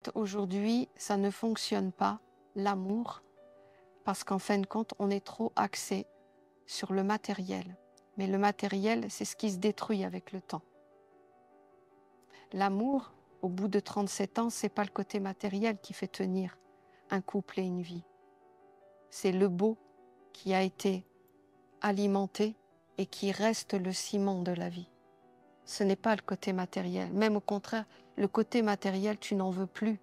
fait, aujourd'hui, ça ne fonctionne pas, l'amour, parce qu'en fin de compte, on est trop axé sur le matériel. Mais le matériel, c'est ce qui se détruit avec le temps. L'amour, au bout de 37 ans, c'est pas le côté matériel qui fait tenir un couple et une vie. C'est le beau qui a été alimenté et qui reste le ciment de la vie. Ce n'est pas le côté matériel. Même au contraire, le côté matériel, tu n'en veux plus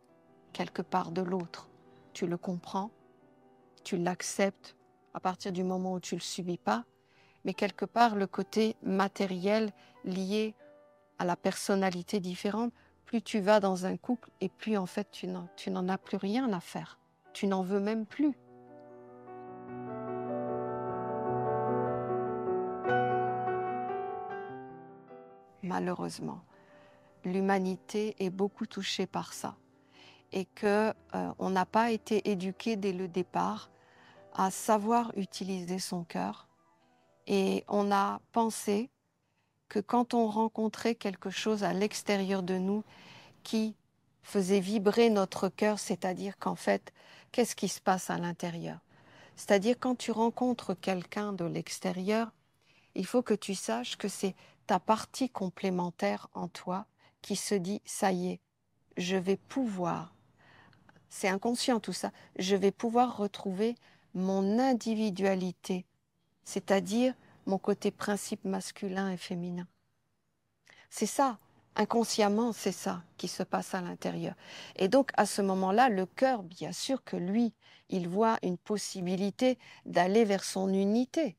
quelque part de l'autre. Tu le comprends, tu l'acceptes à partir du moment où tu ne le subis pas, mais quelque part, le côté matériel lié à la personnalité différente, plus tu vas dans un couple et plus en fait tu n'en as plus rien à faire. Tu n'en veux même plus. Malheureusement, l'humanité est beaucoup touchée par ça et on n'a pas été éduqué dès le départ à savoir utiliser son cœur et on a pensé que quand on rencontrait quelque chose à l'extérieur de nous qui faisait vibrer notre cœur, c'est-à-dire qu'en fait, qu'est-ce qui se passe à l'intérieur? C'est-à-dire quand tu rencontres quelqu'un de l'extérieur, il faut que tu saches que c'est ta partie complémentaire en toi qui se dit, ça y est, je vais pouvoir, c'est inconscient tout ça, je vais pouvoir retrouver mon individualité, c'est-à-dire mon côté principe masculin et féminin. C'est ça, inconsciemment, c'est ça qui se passe à l'intérieur. Et donc, à ce moment-là, le cœur, bien sûr que lui, il voit une possibilité d'aller vers son unité.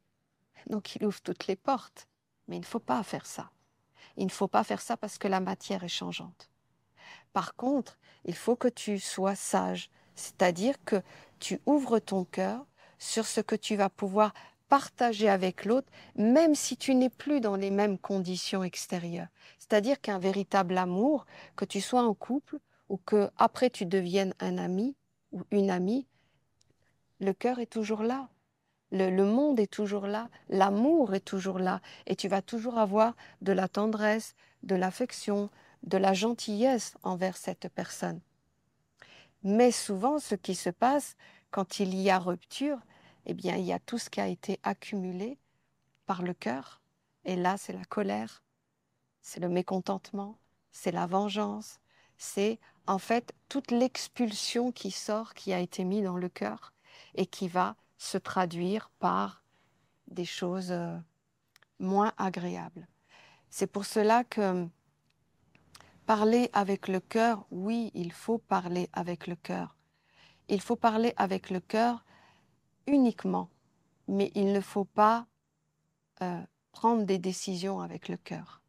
Donc, il ouvre toutes les portes. Mais il ne faut pas faire ça. Il ne faut pas faire ça parce que la matière est changeante. Par contre, il faut que tu sois sage, c'est-à-dire que tu ouvres ton cœur sur ce que tu vas pouvoir partager avec l'autre, même si tu n'es plus dans les mêmes conditions extérieures. C'est-à-dire qu'un véritable amour, que tu sois en couple ou que après tu deviennes un ami ou une amie, le cœur est toujours là. Le monde est toujours là, l'amour est toujours là, et tu vas toujours avoir de la tendresse, de l'affection, de la gentillesse envers cette personne. Mais souvent, ce qui se passe quand il y a rupture, eh bien, il y a tout ce qui a été accumulé par le cœur, et là, c'est la colère, c'est le mécontentement, c'est la vengeance, c'est en fait toute l'expulsion qui sort, qui a été mise dans le cœur, et qui va se traduire par des choses moins agréables. C'est pour cela que parler avec le cœur, oui, il faut parler avec le cœur. Il faut parler avec le cœur uniquement, mais il ne faut pas prendre des décisions avec le cœur.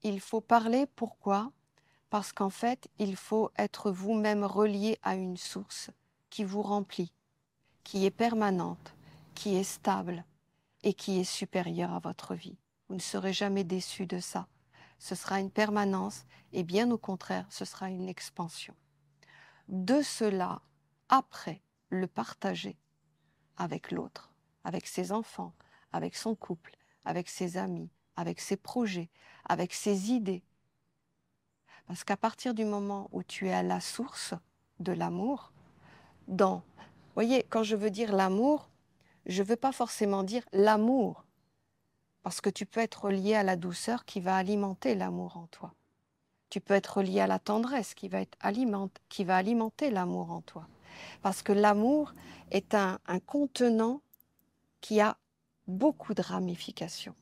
Il faut parler, pourquoi? Parce qu'en fait, il faut être vous-même relié à une source qui vous remplit, qui est permanente, qui est stable et qui est supérieure à votre vie. Vous ne serez jamais déçu de ça. Ce sera une permanence et bien au contraire, ce sera une expansion. De cela, après, le partager avec l'autre, avec ses enfants, avec son couple, avec ses amis, avec ses projets, avec ses idées. Parce qu'à partir du moment où tu es à la source de l'amour, voyez, quand je veux dire l'amour, je ne veux pas forcément dire l'amour, parce que tu peux être lié à la douceur qui va alimenter l'amour en toi. Tu peux être lié à la tendresse qui va alimenter l'amour en toi. Parce que l'amour est un contenant qui a beaucoup de ramifications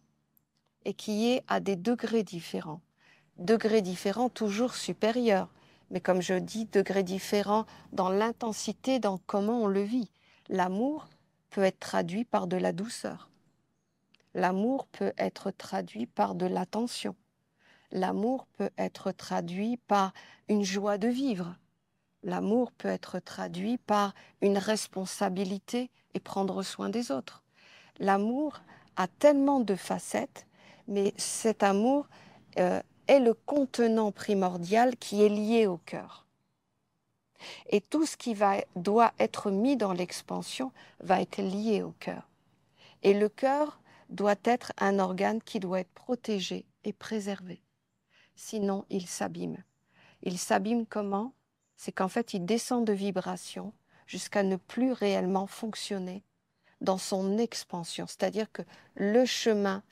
et qui est à des degrés différents. Degrés différents toujours supérieurs, mais comme je dis, degrés différents dans l'intensité, dans comment on le vit. L'amour peut être traduit par de la douceur. L'amour peut être traduit par de l'attention. L'amour peut être traduit par une joie de vivre. L'amour peut être traduit par une responsabilité et prendre soin des autres. L'amour a tellement de facettes, mais cet amour est le contenant primordial qui est lié au cœur. Et tout ce qui doit être mis dans l'expansion va être lié au cœur. Et le cœur doit être un organe qui doit être protégé et préservé. Sinon, il s'abîme. Il s'abîme comment? C'est qu'en fait, il descend de vibration jusqu'à ne plus réellement fonctionner dans son expansion. C'est-à-dire que le chemin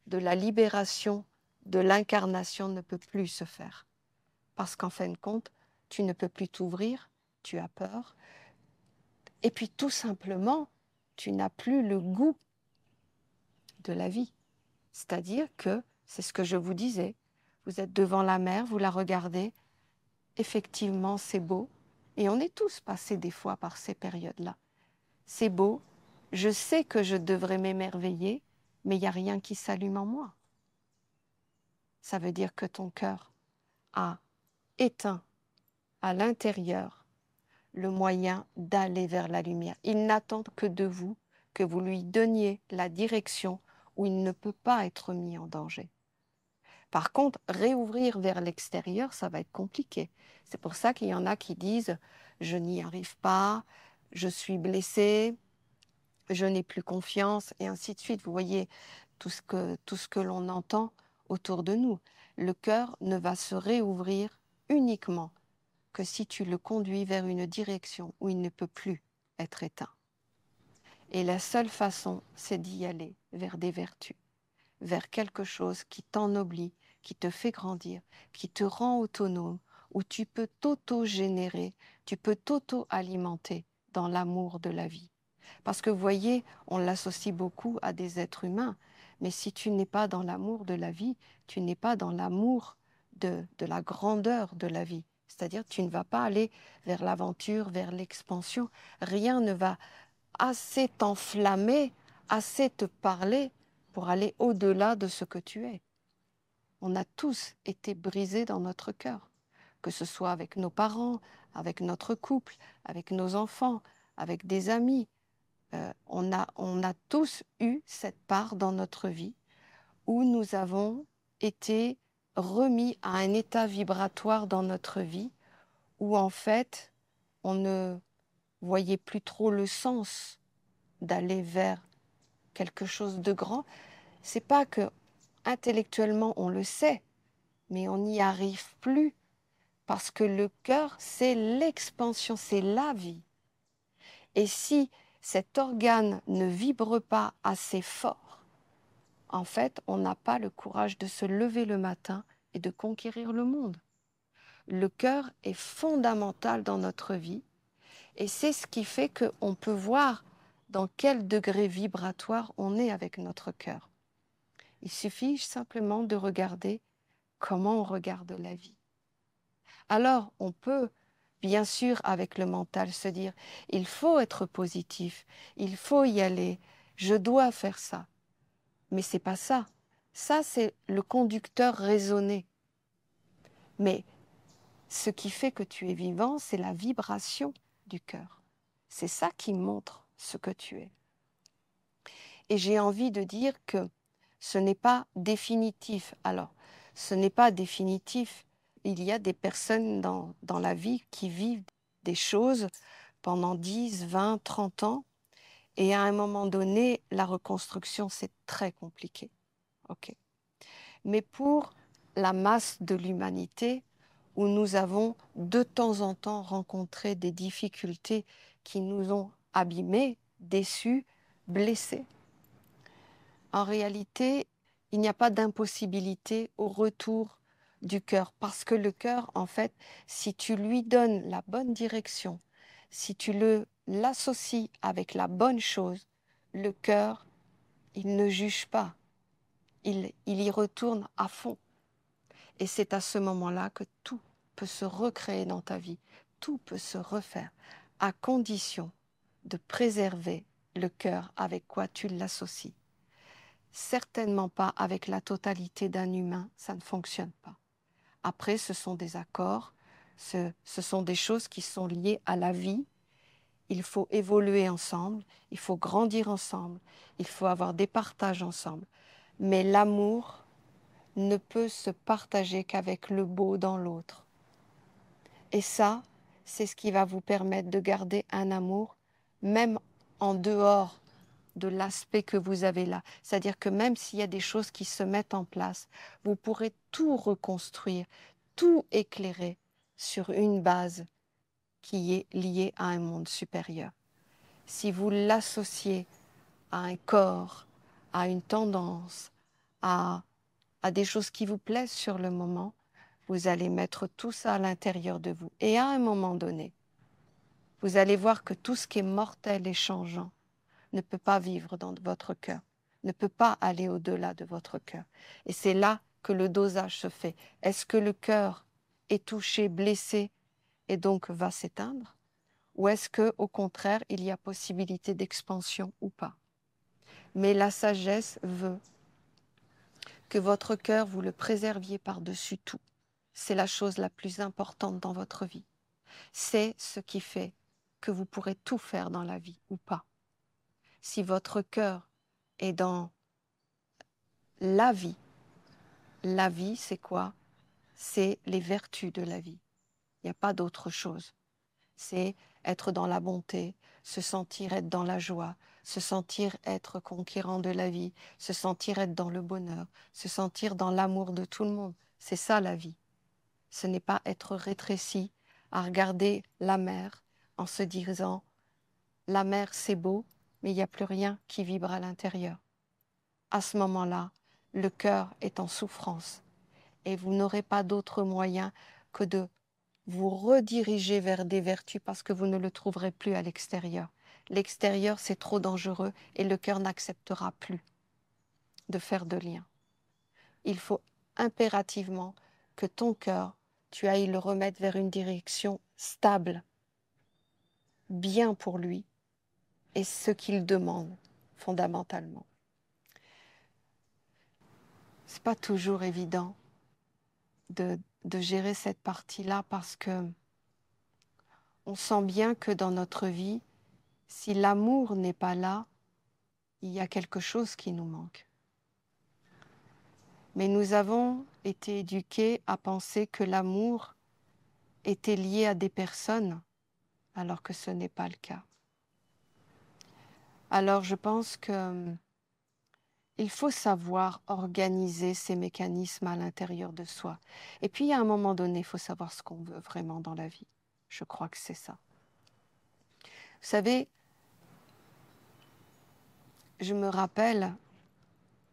de la libération, de l'incarnation ne peut plus se faire. Parce qu'en fin de compte, tu ne peux plus t'ouvrir, tu as peur. Et puis tout simplement, tu n'as plus le goût de la vie. C'est-à-dire que, c'est ce que je vous disais, vous êtes devant la mer, vous la regardez, effectivement c'est beau, et on est tous passés des fois par ces périodes-là. C'est beau, je sais que je devrais m'émerveiller, mais il n'y a rien qui s'allume en moi. Ça veut dire que ton cœur a éteint à l'intérieur le moyen d'aller vers la lumière. Il n'attend que de vous que vous lui donniez la direction où il ne peut pas être mis en danger. Par contre, réouvrir vers l'extérieur, ça va être compliqué. C'est pour ça qu'il y en a qui disent « je n'y arrive pas, je suis blessé, je n'ai plus confiance » et ainsi de suite. Vous voyez tout ce que l'on entend autour de nous. Le cœur ne va se réouvrir uniquement que si tu le conduis vers une direction où il ne peut plus être éteint. Et la seule façon, c'est d'y aller vers des vertus, vers quelque chose qui t'ennoblit, qui te fait grandir, qui te rend autonome, où tu peux t'auto-générer, tu peux t'auto-alimenter dans l'amour de la vie. Parce que vous voyez, on l'associe beaucoup à des êtres humains, mais si tu n'es pas dans l'amour de la vie, tu n'es pas dans l'amour de la grandeur de la vie. C'est-à-dire tu ne vas pas aller vers l'aventure, vers l'expansion. Rien ne va assez t'enflammer, assez te parler pour aller au-delà de ce que tu es. On a tous été brisés dans notre cœur, que ce soit avec nos parents, avec notre couple, avec nos enfants, avec des amis. On a tous eu cette part dans notre vie où nous avons été remis à un état vibratoire dans notre vie où en fait on ne voyait plus trop le sens d'aller vers quelque chose de grand. C'est pas que intellectuellement on le sait, mais on n'y arrive plus parce que le cœur, c'est l'expansion, c'est la vie. Et si cet organe ne vibre pas assez fort, en fait, on n'a pas le courage de se lever le matin et de conquérir le monde. Le cœur est fondamental dans notre vie et c'est ce qui fait qu'on peut voir dans quel degré vibratoire on est avec notre cœur. Il suffit simplement de regarder comment on regarde la vie. Alors, on peut, bien sûr, avec le mental, se dire « il faut être positif, il faut y aller, je dois faire ça ». Mais c'est pas ça. Ça, c'est le conducteur raisonné. Mais ce qui fait que tu es vivant, c'est la vibration du cœur. C'est ça qui montre ce que tu es. Et j'ai envie de dire que ce n'est pas définitif. Alors, ce n'est pas définitif. Il y a des personnes dans la vie qui vivent des choses pendant 10, 20, 30 ans. Et à un moment donné, la reconstruction, c'est très compliqué. Ok. Mais pour la masse de l'humanité, où nous avons de temps en temps rencontré des difficultés qui nous ont abîmés, déçus, blessés, en réalité, il n'y a pas d'impossibilité au retour du cœur. Parce que le cœur, en fait, si tu lui donnes la bonne direction, si tu l'associes avec la bonne chose, le cœur, il ne juge pas. Il y retourne à fond. Et c'est à ce moment-là que tout peut se recréer dans ta vie. Tout peut se refaire, à condition de préserver le cœur avec quoi tu l'associes. Certainement pas avec la totalité d'un humain, ça ne fonctionne pas. Après, ce sont des accords, ce sont des choses qui sont liées à la vie. Il faut évoluer ensemble, il faut grandir ensemble, il faut avoir des partages ensemble. Mais l'amour ne peut se partager qu'avec le beau dans l'autre. Et ça, c'est ce qui va vous permettre de garder un amour, même en dehors de l'aspect que vous avez là. C'est-à-dire que même s'il y a des choses qui se mettent en place, vous pourrez tout reconstruire, tout éclairer sur une base qui est liée à un monde supérieur. Si vous l'associez à un corps, à une tendance, à des choses qui vous plaisent sur le moment, vous allez mettre tout ça à l'intérieur de vous. Et à un moment donné, vous allez voir que tout ce qui est mortel et changeant ne peut pas vivre dans votre cœur, ne peut pas aller au-delà de votre cœur. Et c'est là que le dosage se fait. Est-ce que le cœur est touché, blessé et donc va s'éteindre? Ou est-ce qu'au contraire, il y a possibilité d'expansion ou pas? Mais la sagesse veut que votre cœur, vous le préserviez par-dessus tout. C'est la chose la plus importante dans votre vie. C'est ce qui fait que vous pourrez tout faire dans la vie ou pas. Si votre cœur est dans la vie c'est quoi? C'est les vertus de la vie. Il n'y a pas d'autre chose. C'est être dans la bonté, se sentir être dans la joie, se sentir être conquérant de la vie, se sentir être dans le bonheur, se sentir dans l'amour de tout le monde. C'est ça la vie. Ce n'est pas être rétréci à regarder la mer en se disant « la mer c'est beau, mais il n'y a plus rien qui vibre à l'intérieur ». À ce moment-là, le cœur est en souffrance et vous n'aurez pas d'autre moyen que de vous rediriger vers des vertus parce que vous ne le trouverez plus à l'extérieur. L'extérieur, c'est trop dangereux et le cœur n'acceptera plus de faire de lien. Il faut impérativement que ton cœur, tu ailles le remettre vers une direction stable, bien pour lui et ce qu'il demande fondamentalement. C'est pas toujours évident de gérer cette partie-là parce que on sent bien que dans notre vie, si l'amour n'est pas là, il y a quelque chose qui nous manque. Mais nous avons été éduqués à penser que l'amour était lié à des personnes, alors que ce n'est pas le cas. Alors je pense que il faut savoir organiser ces mécanismes à l'intérieur de soi. Et puis à un moment donné, il faut savoir ce qu'on veut vraiment dans la vie. Je crois que c'est ça. Vous savez, je me rappelle,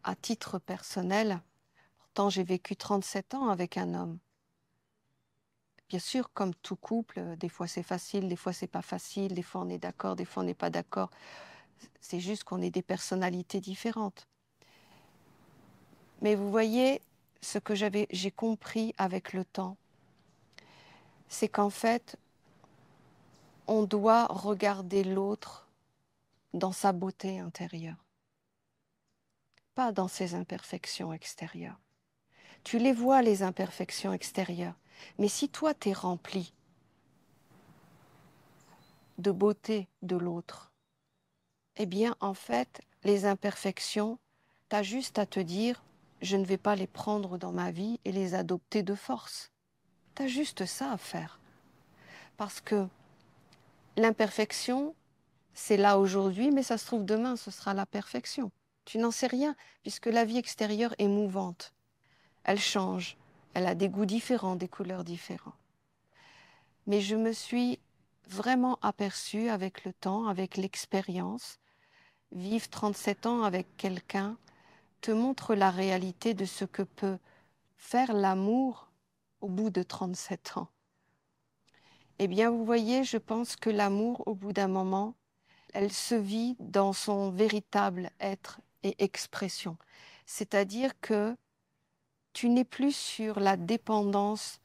à titre personnel, pourtant j'ai vécu 37 ans avec un homme. Bien sûr, comme tout couple, des fois c'est facile, des fois c'est pas facile, des fois on est d'accord, des fois on n'est pas d'accord. C'est juste qu'on est des personnalités différentes. Mais vous voyez, ce que j'ai compris avec le temps, c'est qu'en fait, on doit regarder l'autre dans sa beauté intérieure, pas dans ses imperfections extérieures. Tu les vois, les imperfections extérieures, mais si toi t'es rempli de beauté de l'autre, eh bien en fait, les imperfections, t'as juste à te dire, je ne vais pas les prendre dans ma vie et les adopter de force. T'as juste ça à faire. Parce que l'imperfection, c'est là aujourd'hui, mais ça se trouve demain, ce sera la perfection. Tu n'en sais rien, puisque la vie extérieure est mouvante. Elle change, elle a des goûts différents, des couleurs différentes. Mais je me suis vraiment aperçue avec le temps, avec l'expérience, vivre 37 ans avec quelqu'un te montre la réalité de ce que peut faire l'amour au bout de 37 ans. Eh bien, vous voyez, je pense que l'amour, au bout d'un moment, elle se vit dans son véritable être et expression. C'est-à-dire que tu n'es plus sur la dépendance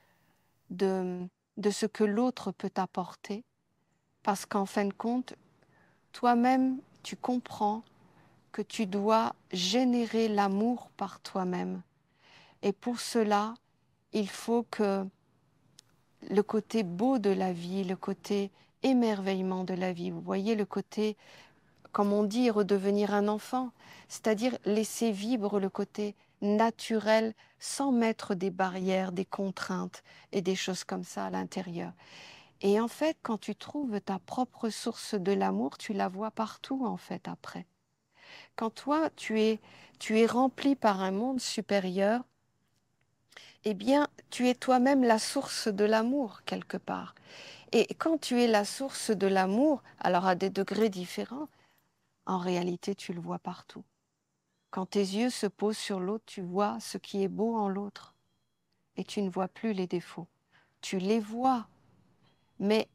de ce que l'autre peut t'apporter, parce qu'en fin de compte, toi-même, tu comprends que tu dois générer l'amour par toi-même. Et pour cela, il faut que le côté beau de la vie, le côté émerveillement de la vie, vous voyez, le côté, comme on dit, redevenir un enfant, c'est-à-dire laisser vivre le côté naturel sans mettre des barrières, des contraintes et des choses comme ça à l'intérieur. Et en fait, quand tu trouves ta propre source de l'amour, tu la vois partout en fait après. Quand toi, tu es rempli par un monde supérieur, eh bien, tu es toi-même la source de l'amour quelque part. Et quand tu es la source de l'amour, alors à des degrés différents, en réalité, tu le vois partout. Quand tes yeux se posent sur l'autre, tu vois ce qui est beau en l'autre. Et tu ne vois plus les défauts. Tu les vois, mais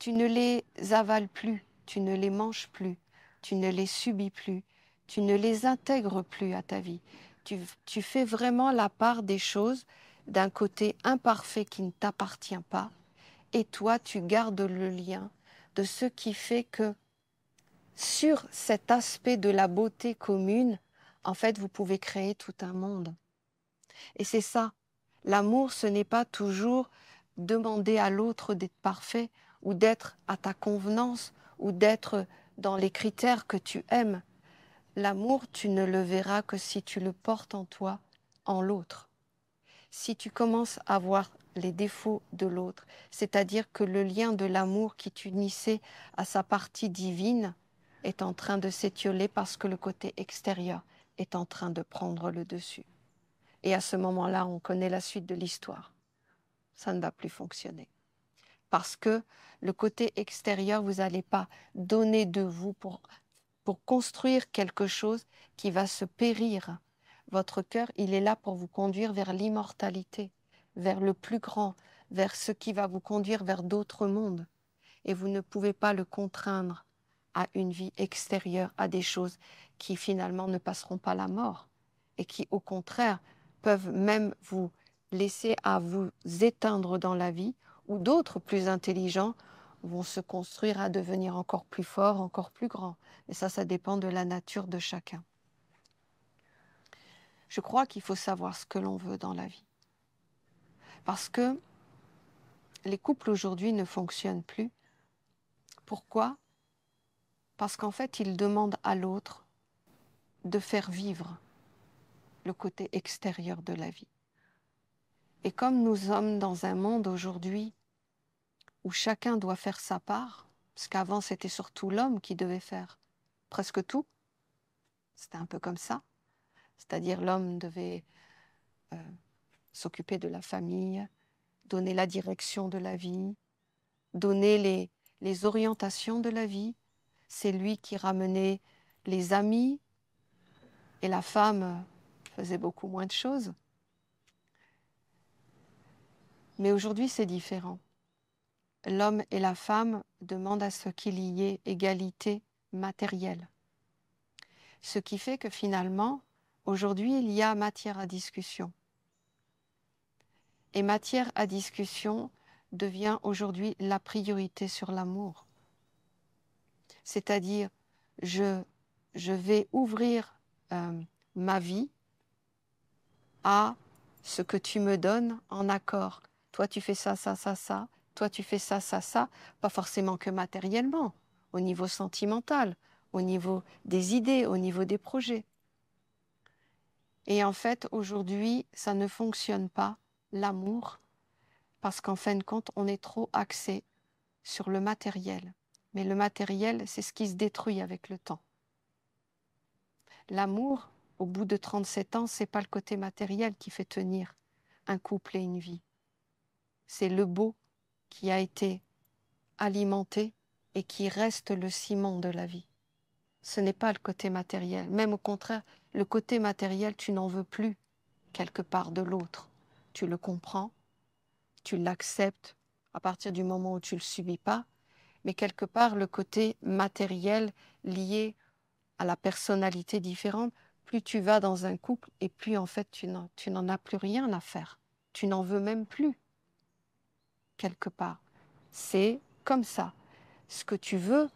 tu ne les avales plus, tu ne les manges plus, tu ne les subis plus, tu ne les intègres plus à ta vie. Tu fais vraiment la part des choses d'un côté imparfait qui ne t'appartient pas, et toi, tu gardes le lien de ce qui fait que sur cet aspect de la beauté commune, en fait, vous pouvez créer tout un monde. Et c'est ça. L'amour, ce n'est pas toujours demander à l'autre d'être parfait ou d'être à ta convenance ou d'être dans les critères que tu aimes. L'amour, tu ne le verras que si tu le portes en toi, en l'autre. Si tu commences à voir les défauts de l'autre, c'est-à-dire que le lien de l'amour qui t'unissait à sa partie divine est en train de s'étioler parce que le côté extérieur est en train de prendre le dessus. Et à ce moment-là, on connaît la suite de l'histoire. Ça ne va plus fonctionner. Parce que le côté extérieur, vous n'allez pas donner de vous pour construire quelque chose qui va se périr. Votre cœur, il est là pour vous conduire vers l'immortalité, vers le plus grand, vers ce qui va vous conduire vers d'autres mondes. Et vous ne pouvez pas le contraindre à une vie extérieure, à des choses qui finalement ne passeront pas la mort et qui, au contraire, peuvent même vous laisser à vous éteindre dans la vie, ou d'autres plus intelligents vont se construire à devenir encore plus forts, encore plus grands. Et ça dépend de la nature de chacun. Je crois qu'il faut savoir ce que l'on veut dans la vie. Parce que les couples aujourd'hui ne fonctionnent plus. Pourquoi ? Parce qu'en fait, ils demandent à l'autre de faire vivre le côté extérieur de la vie. Et comme nous sommes dans un monde aujourd'hui où chacun doit faire sa part, parce qu'avant c'était surtout l'homme qui devait faire presque tout, c'était un peu comme ça, c'est-à-dire l'homme devait s'occuper de la famille, donner la direction de la vie, donner les orientations de la vie, c'est lui qui ramenait les amis, et la femme faisait beaucoup moins de choses. Mais aujourd'hui, c'est différent. L'homme et la femme demandent à ce qu'il y ait égalité matérielle. Ce qui fait que finalement, aujourd'hui, il y a matière à discussion. Et matière à discussion devient aujourd'hui la priorité sur l'amour. C'est-à-dire, je vais ouvrir ma vie à ce que tu me donnes en accord. Toi, tu fais ça, ça, ça, ça. Toi, tu fais ça, ça, ça. Pas forcément que matériellement, au niveau sentimental, au niveau des idées, au niveau des projets. Et en fait, aujourd'hui, ça ne fonctionne pas, l'amour, parce qu'en fin de compte, on est trop axé sur le matériel. Mais le matériel, c'est ce qui se détruit avec le temps. L'amour, au bout de 37 ans, c'est pas le côté matériel qui fait tenir un couple et une vie. C'est le beau qui a été alimenté et qui reste le ciment de la vie. Ce n'est pas le côté matériel. Même au contraire, le côté matériel, tu n'en veux plus quelque part de l'autre. Tu le comprends, tu l'acceptes à partir du moment où tu ne le subis pas, mais quelque part, le côté matériel lié à la personnalité différente, plus tu vas dans un couple et plus en fait tu n'en as plus rien à faire. Tu n'en veux même plus, quelque part. C'est comme ça. Ce que tu veux,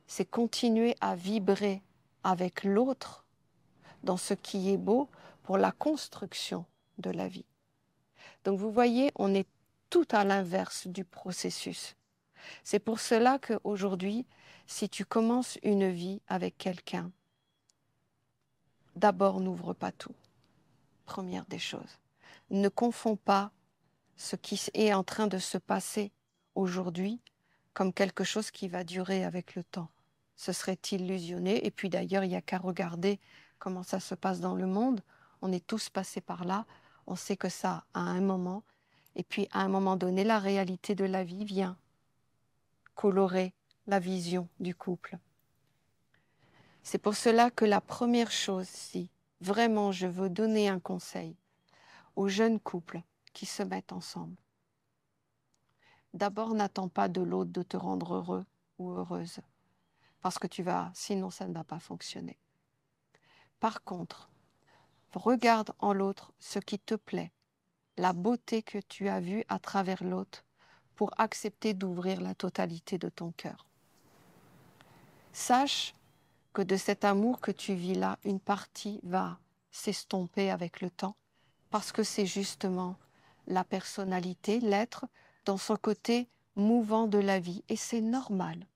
c'est continuer à vibrer avec l'autre dans ce qui est beau pour la construction de la vie. Donc vous voyez, on est tout à l'inverse du processus. C'est pour cela qu'aujourd'hui, si tu commences une vie avec quelqu'un, d'abord n'ouvre pas tout. Première des choses. Ne confonds pas ce qui est en train de se passer aujourd'hui comme quelque chose qui va durer avec le temps. Ce serait illusionné. Et puis d'ailleurs, il n'y a qu'à regarder comment ça se passe dans le monde. On est tous passés par là. On sait que ça à un moment, et puis à un moment donné, la réalité de la vie vient colorer la vision du couple. C'est pour cela que la première chose, si vraiment je veux donner un conseil aux jeunes couples qui se mettent ensemble, d'abord n'attends pas de l'autre de te rendre heureux ou heureuse, parce que sinon ça ne va pas fonctionner. Par contre, regarde en l'autre ce qui te plaît, la beauté que tu as vue à travers l'autre pour accepter d'ouvrir la totalité de ton cœur. Sache que de cet amour que tu vis là, une partie va s'estomper avec le temps parce que c'est justement la personnalité, l'être, dans son côté mouvant de la vie. Et c'est normal.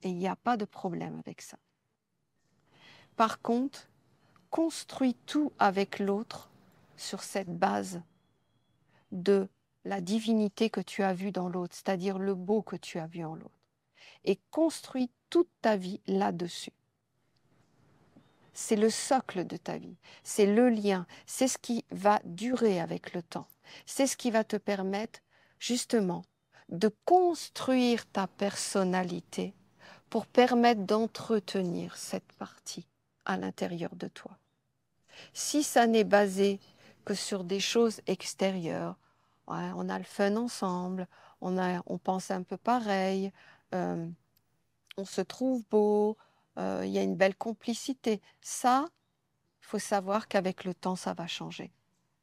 Et il n'y a pas de problème avec ça. Par contre, construis tout avec l'autre sur cette base de la divinité que tu as vue dans l'autre, c'est-à-dire le beau que tu as vu en l'autre. Et construis toute ta vie là-dessus. C'est le socle de ta vie, c'est le lien, c'est ce qui va durer avec le temps. C'est ce qui va te permettre justement de construire ta personnalité pour permettre d'entretenir cette partie à l'intérieur de toi. Si ça n'est basé que sur des choses extérieures, ouais, on a le fun ensemble, on pense un peu pareil, on se trouve beau, il y a une belle complicité. Ça, il faut savoir qu'avec le temps, ça va changer.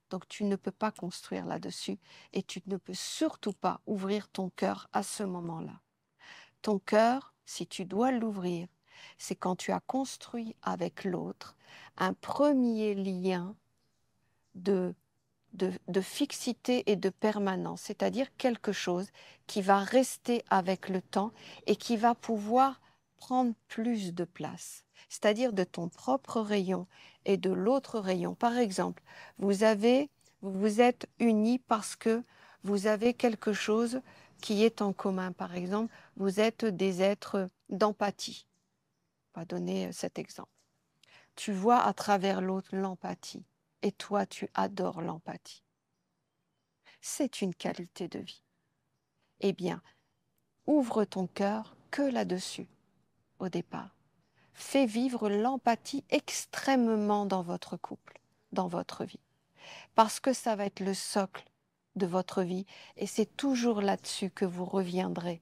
Donc tu ne peux pas construire là-dessus et tu ne peux surtout pas ouvrir ton cœur à ce moment-là. Ton cœur, si tu dois l'ouvrir, c'est quand tu as construit avec l'autre un premier lien de fixité et de permanence, c'est-à-dire quelque chose qui va rester avec le temps et qui va pouvoir prendre plus de place, c'est-à-dire de ton propre rayon et de l'autre rayon. Par exemple, vous vous êtes unis parce que vous avez quelque chose qui est en commun. Par exemple, vous êtes des êtres d'empathie. On va donner cet exemple. Tu vois à travers l'autre l'empathie et toi, tu adores l'empathie. C'est une qualité de vie. Eh bien, ouvre ton cœur que là-dessus, au départ. Fais vivre l'empathie extrêmement dans votre couple, dans votre vie. Parce que ça va être le socle de votre vie et c'est toujours là-dessus que vous reviendrez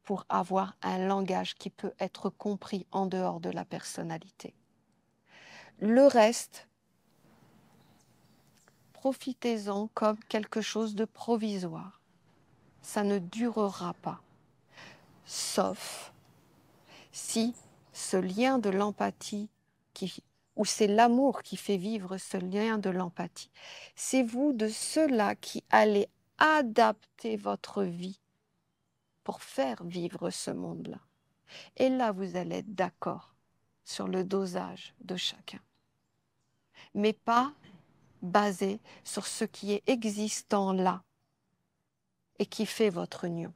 pour avoir un langage qui peut être compris en dehors de la personnalité. Le reste, profitez-en comme quelque chose de provisoire. Ça ne durera pas. Sauf si ce lien de l'empathie, ou c'est l'amour qui fait vivre ce lien de l'empathie, c'est vous de ceux-là qui allez adapter votre vie pour faire vivre ce monde-là. Et là, vous allez être d'accord sur le dosage de chacun, mais pas basé sur ce qui est existant là et qui fait votre union,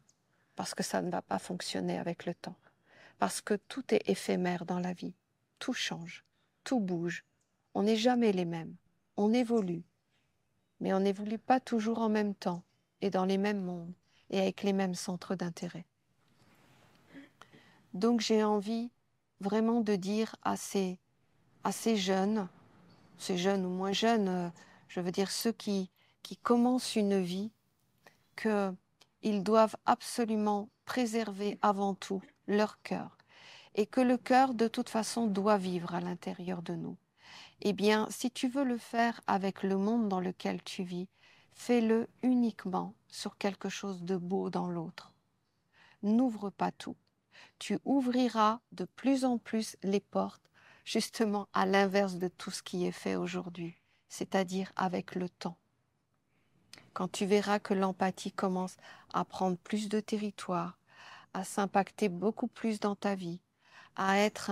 parce que ça ne va pas fonctionner avec le temps. Parce que tout est éphémère dans la vie, tout change, tout bouge. On n'est jamais les mêmes, on évolue, mais on n'évolue pas toujours en même temps et dans les mêmes mondes et avec les mêmes centres d'intérêt. Donc j'ai envie vraiment de dire à ces jeunes ou moins jeunes, je veux dire ceux qui commencent une vie, qu'ils doivent absolument préserver avant tout leur cœur. Et que le cœur, de toute façon, doit vivre à l'intérieur de nous. Eh bien, si tu veux le faire avec le monde dans lequel tu vis, fais-le uniquement sur quelque chose de beau dans l'autre. N'ouvre pas tout. Tu ouvriras de plus en plus les portes, justement à l'inverse de tout ce qui est fait aujourd'hui, c'est-à-dire avec le temps. Quand tu verras que l'empathie commence à prendre plus de territoire, à s'impacter beaucoup plus dans ta vie, à être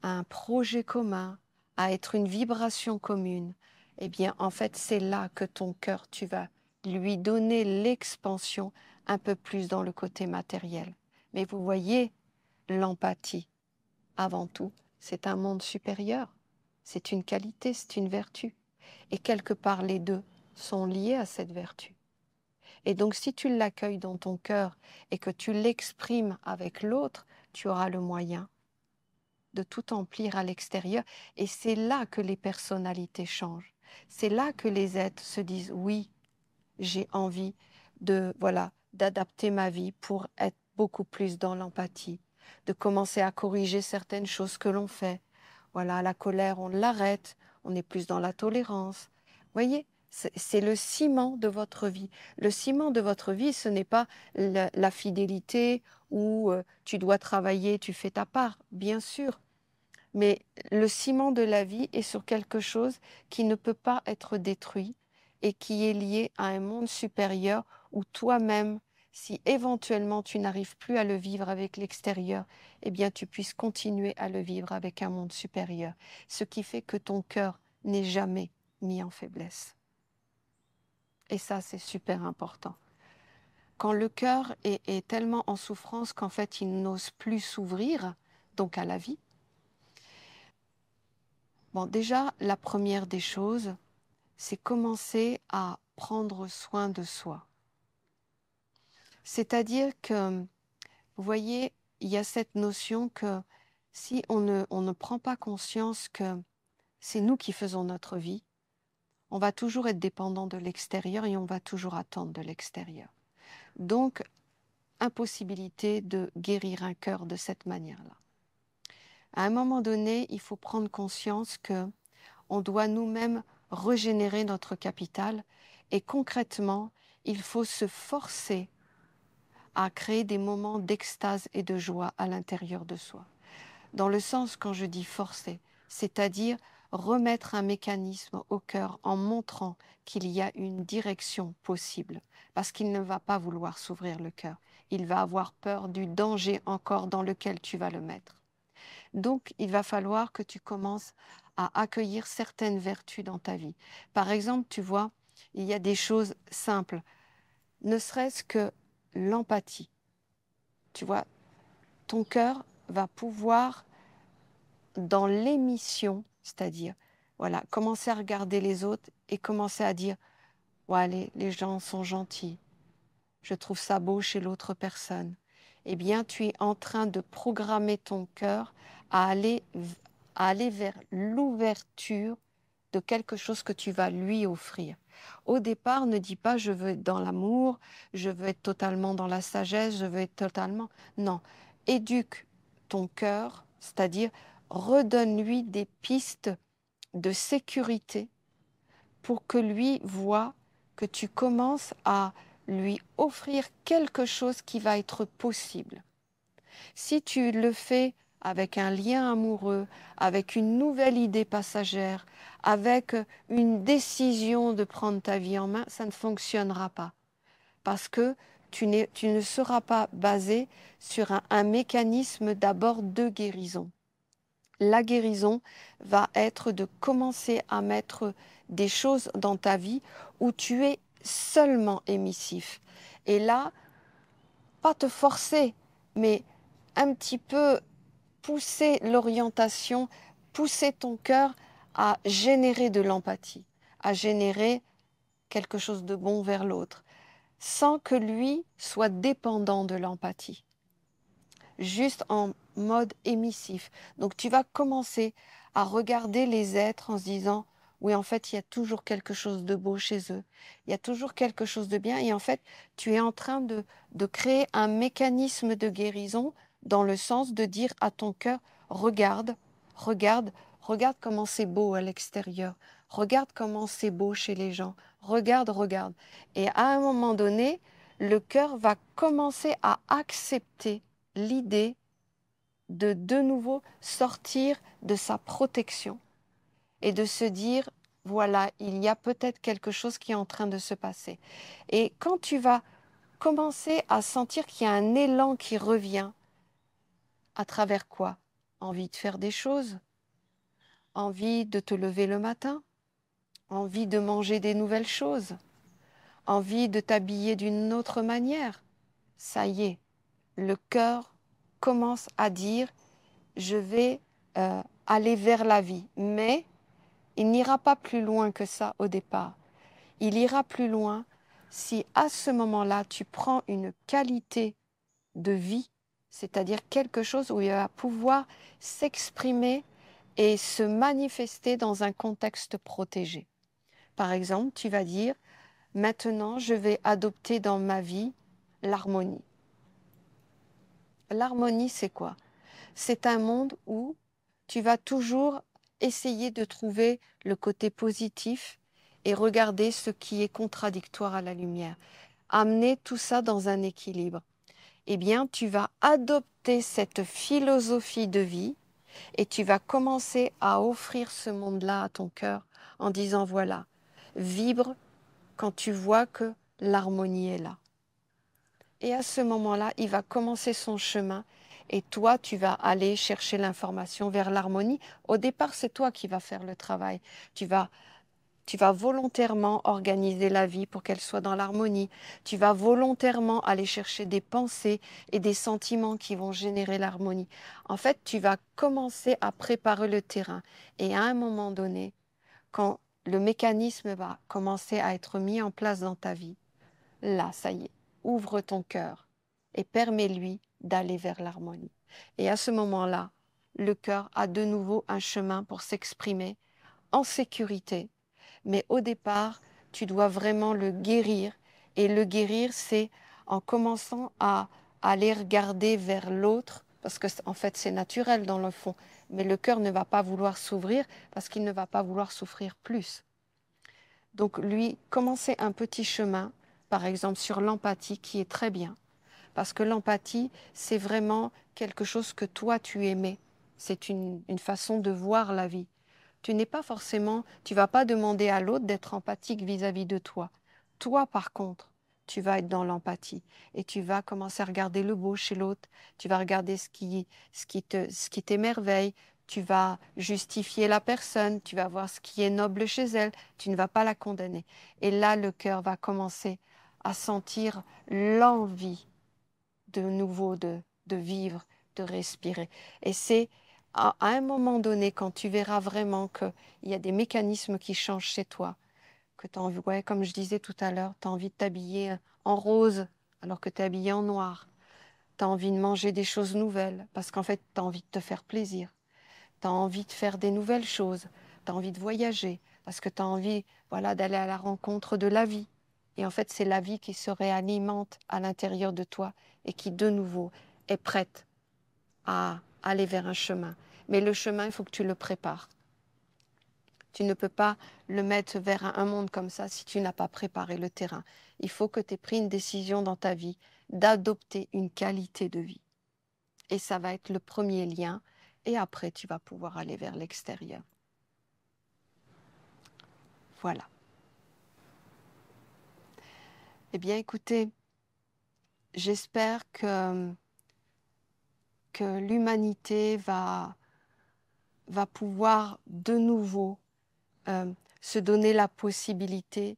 un projet commun, à être une vibration commune, eh bien, en fait, c'est là que ton cœur, tu vas lui donner l'expansion un peu plus dans le côté matériel. Mais vous voyez, l'empathie, avant tout, c'est un monde supérieur. C'est une qualité, c'est une vertu. Et quelque part, les deux sont liées à cette vertu. Et donc, si tu l'accueilles dans ton cœur et que tu l'exprimes avec l'autre, tu auras le moyen de tout emplir à l'extérieur. Et c'est là que les personnalités changent. C'est là que les êtres se disent, oui, j'ai envie d'adapter ma vie pour être beaucoup plus dans l'empathie, de commencer à corriger certaines choses que l'on fait. Voilà, la colère, on l'arrête, on est plus dans la tolérance. Voyez, c'est le ciment de votre vie. Le ciment de votre vie, ce n'est pas la fidélité où tu dois travailler, tu fais ta part, bien sûr. Mais le ciment de la vie est sur quelque chose qui ne peut pas être détruit et qui est lié à un monde supérieur où toi-même, si éventuellement tu n'arrives plus à le vivre avec l'extérieur, eh bien tu puisses continuer à le vivre avec un monde supérieur. Ce qui fait que ton cœur n'est jamais mis en faiblesse. Et ça, c'est super important. Quand le cœur est tellement en souffrance qu'en fait il n'ose plus s'ouvrir, donc à la vie, bon, déjà, la première des choses, c'est commencer à prendre soin de soi. C'est-à-dire que, vous voyez, il y a cette notion que si on ne prend pas conscience que c'est nous qui faisons notre vie, on va toujours être dépendant de l'extérieur et on va toujours attendre de l'extérieur. Donc, impossibilité de guérir un cœur de cette manière-là. À un moment donné, il faut prendre conscience que on doit nous-mêmes régénérer notre capital et concrètement, il faut se forcer à créer des moments d'extase et de joie à l'intérieur de soi. Dans le sens, quand je dis forcer, c'est-à-dire remettre un mécanisme au cœur en montrant qu'il y a une direction possible, parce qu'il ne va pas vouloir s'ouvrir le cœur. Il va avoir peur du danger encore dans lequel tu vas le mettre. Donc, il va falloir que tu commences à accueillir certaines vertus dans ta vie. Par exemple, tu vois, il y a des choses simples, ne serait-ce que l'empathie. Tu vois, ton cœur va pouvoir, dans l'émission, c'est-à-dire, voilà, commencer à regarder les autres et commencer à dire, ouais, les gens sont gentils, je trouve ça beau chez l'autre personne. Eh bien, tu es en train de programmer ton cœur à aller vers l'ouverture de quelque chose que tu vas lui offrir. Au départ, ne dis pas je veux être dans l'amour, je veux être totalement dans la sagesse, je veux être totalement... Non, éduque ton cœur, c'est-à-dire redonne-lui des pistes de sécurité pour que lui voie que tu commences à lui offrir quelque chose qui va être possible. Si tu le fais avec un lien amoureux, avec une nouvelle idée passagère, avec une décision de prendre ta vie en main, ça ne fonctionnera pas. Parce que tu ne seras pas basé sur un mécanisme d'abord de guérison. La guérison va être de commencer à mettre des choses dans ta vie où tu es seulement émissif. Et là, pas te forcer, mais un petit peu pousser l'orientation, pousser ton cœur à générer de l'empathie, à générer quelque chose de bon vers l'autre, sans que lui soit dépendant de l'empathie, juste en mode émissif. Donc tu vas commencer à regarder les êtres en se disant, oui, en fait, il y a toujours quelque chose de beau chez eux, il y a toujours quelque chose de bien, et en fait, tu es en train de créer un mécanisme de guérison dans le sens de dire à ton cœur, regarde, regarde, regarde comment c'est beau à l'extérieur, regarde comment c'est beau chez les gens, regarde, regarde. Et à un moment donné, le cœur va commencer à accepter l'idée de nouveau sortir de sa protection et de se dire, voilà, il y a peut-être quelque chose qui est en train de se passer. Et quand tu vas commencer à sentir qu'il y a un élan qui revient, à travers quoi? Envie de faire des choses, envie de te lever le matin, envie de manger des nouvelles choses, envie de t'habiller d'une autre manière. Ça y est, le cœur commence à dire, je vais aller vers la vie, mais il n'ira pas plus loin que ça au départ. Il ira plus loin si à ce moment-là, tu prends une qualité de vie, c'est-à-dire quelque chose où il va pouvoir s'exprimer et se manifester dans un contexte protégé. Par exemple, tu vas dire, maintenant, je vais adopter dans ma vie l'harmonie. L'harmonie, c'est quoi? C'est un monde où tu vas toujours essayer de trouver le côté positif et regarder ce qui est contradictoire à la lumière. Amener tout ça dans un équilibre. Eh bien, tu vas adopter cette philosophie de vie et tu vas commencer à offrir ce monde-là à ton cœur en disant, voilà, vibre quand tu vois que l'harmonie est là. Et à ce moment-là, il va commencer son chemin et toi, tu vas aller chercher l'information vers l'harmonie. Au départ, c'est toi qui vas faire le travail. Tu vas volontairement organiser la vie pour qu'elle soit dans l'harmonie. Tu vas volontairement aller chercher des pensées et des sentiments qui vont générer l'harmonie. En fait, tu vas commencer à préparer le terrain. Et à un moment donné, quand le mécanisme va commencer à être mis en place dans ta vie, là, ça y est, ouvre ton cœur et permets-lui d'aller vers l'harmonie. Et à ce moment-là, le cœur a de nouveau un chemin pour s'exprimer en sécurité. Mais au départ, tu dois vraiment le guérir. Et le guérir, c'est en commençant à aller regarder vers l'autre, parce que en fait, c'est naturel dans le fond. Mais le cœur ne va pas vouloir s'ouvrir parce qu'il ne va pas vouloir souffrir plus. Donc lui, commencer un petit chemin, par exemple sur l'empathie, qui est très bien. Parce que l'empathie, c'est vraiment quelque chose que toi, tu aimais. C'est une façon de voir la vie. Tu n'es pas forcément, tu vas pas demander à l'autre d'être empathique vis-à-vis de toi. Toi, par contre, tu vas être dans l'empathie et tu vas commencer à regarder le beau chez l'autre. Tu vas regarder ce qui t'émerveille. Tu vas justifier la personne. Tu vas voir ce qui est noble chez elle. Tu ne vas pas la condamner. Et là, le cœur va commencer à sentir l'envie de nouveau de vivre, de respirer. Et c'est à un moment donné, quand tu verras vraiment qu'il y a des mécanismes qui changent chez toi, que tu as envie, ouais, comme je disais tout à l'heure, tu as envie de t'habiller en rose alors que tu es habillé en noir. Tu as envie de manger des choses nouvelles parce qu'en fait, tu as envie de te faire plaisir. Tu as envie de faire des nouvelles choses. Tu as envie de voyager parce que tu as envie, voilà, d'aller à la rencontre de la vie. Et en fait, c'est la vie qui se réalimente à l'intérieur de toi et qui, de nouveau, est prête à aller vers un chemin. Mais le chemin, il faut que tu le prépares. Tu ne peux pas le mettre vers un monde comme ça si tu n'as pas préparé le terrain. Il faut que tu aies pris une décision dans ta vie d'adopter une qualité de vie. Et ça va être le premier lien. Et après, tu vas pouvoir aller vers l'extérieur. Voilà. Eh bien, écoutez, j'espère que l'humanité va pouvoir de nouveau se donner la possibilité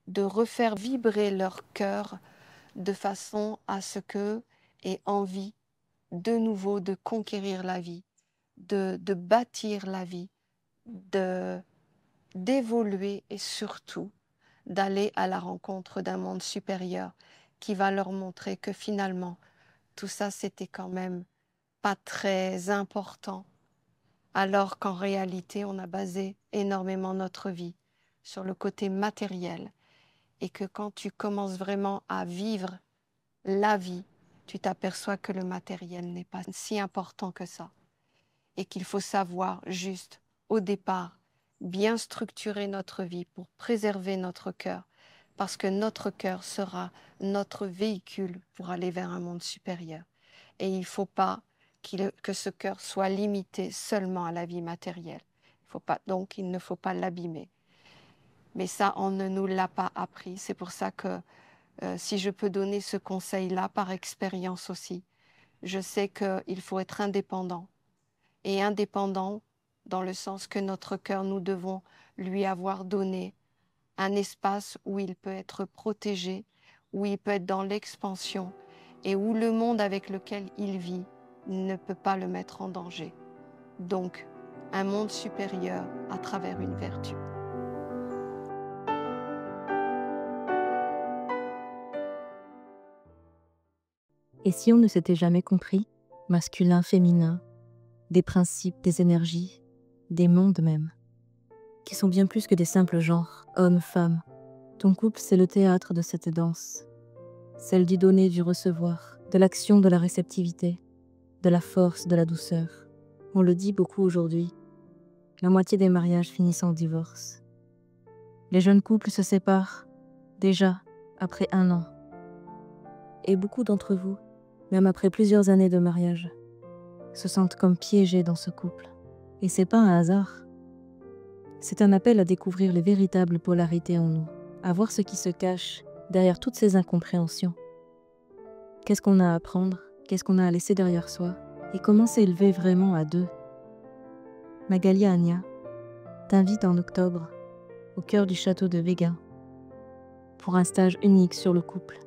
de refaire vibrer leur cœur de façon à ce qu'eux aient envie de nouveau de conquérir la vie, de bâtir la vie, d'évoluer et surtout d'aller à la rencontre d'un monde supérieur qui va leur montrer que finalement tout ça c'était quand même pas très important, alors qu'en réalité on a basé énormément notre vie sur le côté matériel et que quand tu commences vraiment à vivre la vie, tu t'aperçois que le matériel n'est pas si important que ça et qu'il faut savoir juste au départ bien structurer notre vie pour préserver notre cœur parce que notre cœur sera notre véhicule pour aller vers un monde supérieur. Et il ne faut pas que ce cœur soit limité seulement à la vie matérielle. Donc, il ne faut pas l'abîmer. Mais ça, on ne nous l'a pas appris. C'est pour ça que si je peux donner ce conseil-là par expérience aussi, je sais qu'il faut être indépendant. Et indépendant dans le sens que notre cœur, nous devons lui avoir donné un espace où il peut être protégé, où il peut être dans l'expansion et où le monde avec lequel il vit ne peut pas le mettre en danger. Donc, un monde supérieur à travers une vertu. Et si on ne s'était jamais compris, masculin, féminin, des principes, des énergies, des mondes même, qui sont bien plus que des simples genres, hommes, femmes. Ton couple, c'est le théâtre de cette danse, celle du donner, du recevoir, de l'action, de la réceptivité, de la force, de la douceur. On le dit beaucoup aujourd'hui, la moitié des mariages finissent en divorce. Les jeunes couples se séparent, déjà, après 1 an. Et beaucoup d'entre vous, même après plusieurs années de mariage, se sentent comme piégés dans ce couple. Et c'est pas un hasard. C'est un appel à découvrir les véritables polarités en nous, à voir ce qui se cache derrière toutes ces incompréhensions. Qu'est-ce qu'on a à apprendre, qu'est-ce qu'on a à laisser derrière soi, et comment s'élever vraiment à deux. Magali Ania t'invite en octobre, au cœur du château de Véga, pour un stage unique sur le couple.